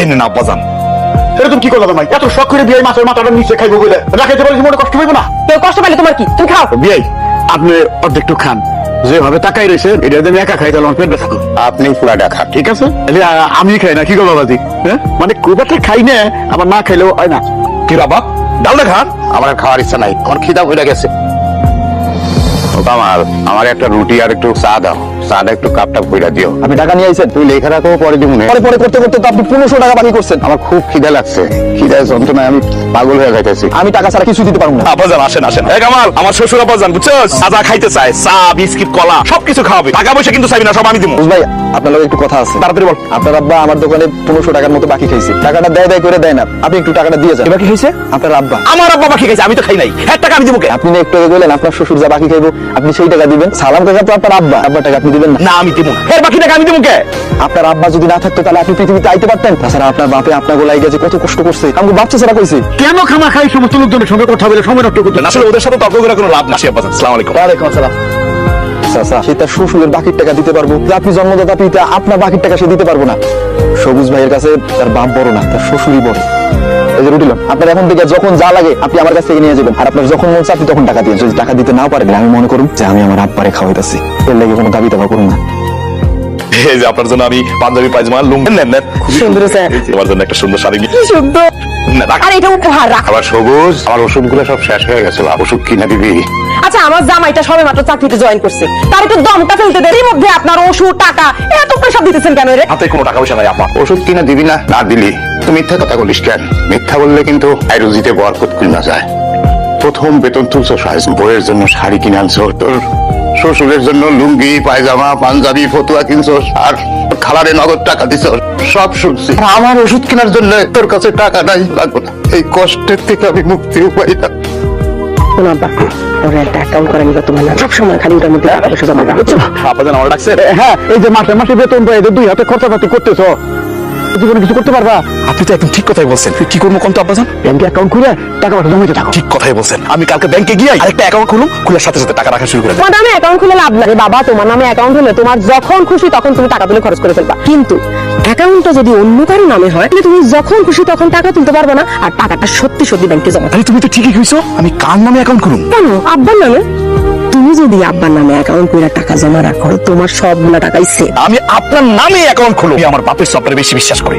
এনে না আব্বাজান। এরকম কি করলাম ভাই? এত শখ করে বিয়ে মাছের মাথাটা নিচে খাইবো বলে রাখাইতে পারলে মনে কষ্ট পাইবো না? কেউ কষ্ট পাইলে তোমার কি? তুমি খাও। বিয়ে আপনি অর্ধেকটু খান, যেভাবে তাকাই রয়েছেন এটা যদি আমি একা খাই তাহলে আমার পেট ব্যথা করবে। আপনি পুরাটা খান। ঠিক আছে, আমি খাই না কি গো বাবাজি? হ্যাঁ মানে খুব একটা খাই না, আবার না খাইলেও হয় না। কি বাবা ডালটা খান। আমার আর খাওয়ার ইচ্ছা নাই, আমার খিদা হয়ে গেছে। আমার একটা রুটি আর একটু চা দাও, চাটা একটু কাপটা কইরা দিও। আপনি টাকা নিয়ে আইছেন? তুই লেখা রাখো, পরে দিব। পরে পরে করতে করতে তো আপনি 1500 টাকা বাকি করছেন। আমার খুব খিদা লাগছে, খিদায় যন্ত্রণায় আমি পাগল হয়ে যাইতেছি। আমি টাকা ছাড়া কিছু দিতে পারবো না। আব্বাজান আসেন আসেন। এই কামাল আমার শ্বশুর আব্বাজান বুঝছস, যা খাইতে চায় চা বিস্কিট কলা সবকিছু খাওয়াবে, টাকা পয়সা কিন্তু চাইবি না, সব আমি দিব। ভাই আপনার লগে একটু কথা আছে, তাড়াতাড়ি বল। আপনার আব্বা আমার দোকানে 1500 টাকার মতো বাকি খাইছে, টাকাটা দেয় করে দেয় না, আপনি একটু টাকাটা দিয়ে যান। বাকি খাইছে আপনার আব্বা? আমার আব্বা বাকি খাইছে, আমি তো খাই নাই। হ্যাঁ টাকা আমি দিব কে? আপনি না একটু আগে বললেন আপনার শ্বশুর যা বাকি খাইবো আপনি সেই টাকা দিবেন। সালাম কাকা তো আপনার আব্বা, আব্বার টাকা আপনি দিবেন না? না আমি দিব না। এর বাকি টাকা আমি দিব কে? আপনার আব্বা যদি না থাকতো তাহলে আপনি পৃথিবীতে আইতে পারতেন। তাছাড়া আপনার বাপে আপনার গোলাই গেছে, কত কষ্ট করছে, আমাকে বাচ্চা ছাড়া কইছে। কেন খামা খাই সমস্ত লোকজনের সঙ্গে কথা বলে সময় নষ্ট করতে? আসলে ওদের সাথে তর্ক করে কোনো লাভ না। আব্বাজান আসসালামু আলাইকুম। ওয়ালাইকুম আসসালাম। চাচা সে তার শ্বশুরের বাকির টাকা দিতে পারবো, যে আপনি জন্মদাতা পিতা, আপনার বাকির টাকা সে দিতে পারবো না। সবুজ ভাইয়ের কাছে তার বাপ বড় না, তার শ্বশুরই বড়। এই যে রুটিলাম, আপনার এখন থেকে যখন যা লাগে আপনি আমার কাছ থেকে নিয়ে যাবেন, আর আপনার যখন মন চায় আপনি তখন টাকা দিন। যদি টাকা দিতে নাও পারেন আমি মনে করুন যে আমি আমার আব্বারে খাওয়াইতেছি, এর লেগে কোনো দাবি দাবা করুন না। এই যে আপনার জন্য আমি পাঞ্জাবি পায়জামা লুঙ্গি নেন নেন। সুন্দর আছে। তোমার জন্য একটা সুন্দর শাড়ি কি সুন্দর। না, রাখ। আর এটা উপহার রাখ। আবার সবুজ, আমার ওষুধগুলো সব শেষ হয়ে গেছে, ওষুধ কিনা দিবি? আচ্ছা আমার জামাইটা সবে মাত্র চাকরিতে জয়েন করছে, তার একটু দমটা ফেলতে দে। এর মধ্যে আপনার ওষুধ টাকা এত পয়সা দিতেছেন কেন রে? হাতে কোনো টাকা পয়সা নাই আপা। ওষুধ কিনা দিবি না? না দিলি তুই মিথ্যা কথা বলিস কেন? মিথ্যা বললে কিন্তু রুজিতে বরকত কিনা যায়। প্রথম বেতন তুলছো সাইজ, বইয়ের জন্য শাড়ি কিনে আনছো, তোর শ্বশুরের জন্য লুঙ্গি পায়জামা পাঞ্জাবি ফতুয়া কিনছো, আর খালারে নগদ টাকা দিছো, সব শুনছি। আমার ওষুধ কেনার জন্য তোর কাছে টাকা নাই, লাগবে না। এই কষ্টের থেকে আমি মুক্তিও পাই না। শোনো আব্বা, ওর একটা অ্যাকাউন্ট করে নিবা তোমার না, সবসময় খালি ওটার মধ্যে টাকা পয়সা জমা রাখো, বুঝছো? আব্বাজান আমার ডাকছে। হ্যাঁ এই যে মাসে মাসে বেতন পাই, এদের দুই হাতে খরচাপাতি করতেছো, জীবনে কিছু করতে পারবা? আপনি তো একদম ঠিক কথাই বলছেন। কি করবো কোন তো আব্বাজান? ব্যাংকে অ্যাকাউন্ট খুলে টাকা পয়সা জমাইতে থাকো। ঠিক কথাই বলছেন। আমি কালকে ব্যাংকে গিয়ে আরেকটা অ্যাকাউন্ট খুলুম, খোলার সাথে সাথে টাকা রাখা শুরু করে দেব। তোমার নামে অ্যাকাউন্ট খুলে লাভ নাই বাবা, তোমার নামে অ্যাকাউন্ট হলে তোমার যখন খুশি তখন তুমি টাকা তুলে খরচ করে ফেলবা, কিন্তু অ্যাকাউন্টটা যদি অন্য কারো নামে হয় তাহলে তুমি যখন খুশি তখন টাকা তুলতে পারবে না, আর টাকাটা সত্যি সত্যি ব্যাংকে জমা। আরে তুমি তো ঠিকই কইছো, আমি কার নামে অ্যাকাউন্ট খুলুম? কেন আব্বার নামে? তুমি যদি আব্বার নামে অ্যাকাউন্ট করে টাকা জমা রাখো তোমার সবগুলা টাকাই সেভ। আমি আপনার নামে অ্যাকাউন্ট খুলুম। আমি আমার বাপের সবটারে বেশি বিশ্বাস করি।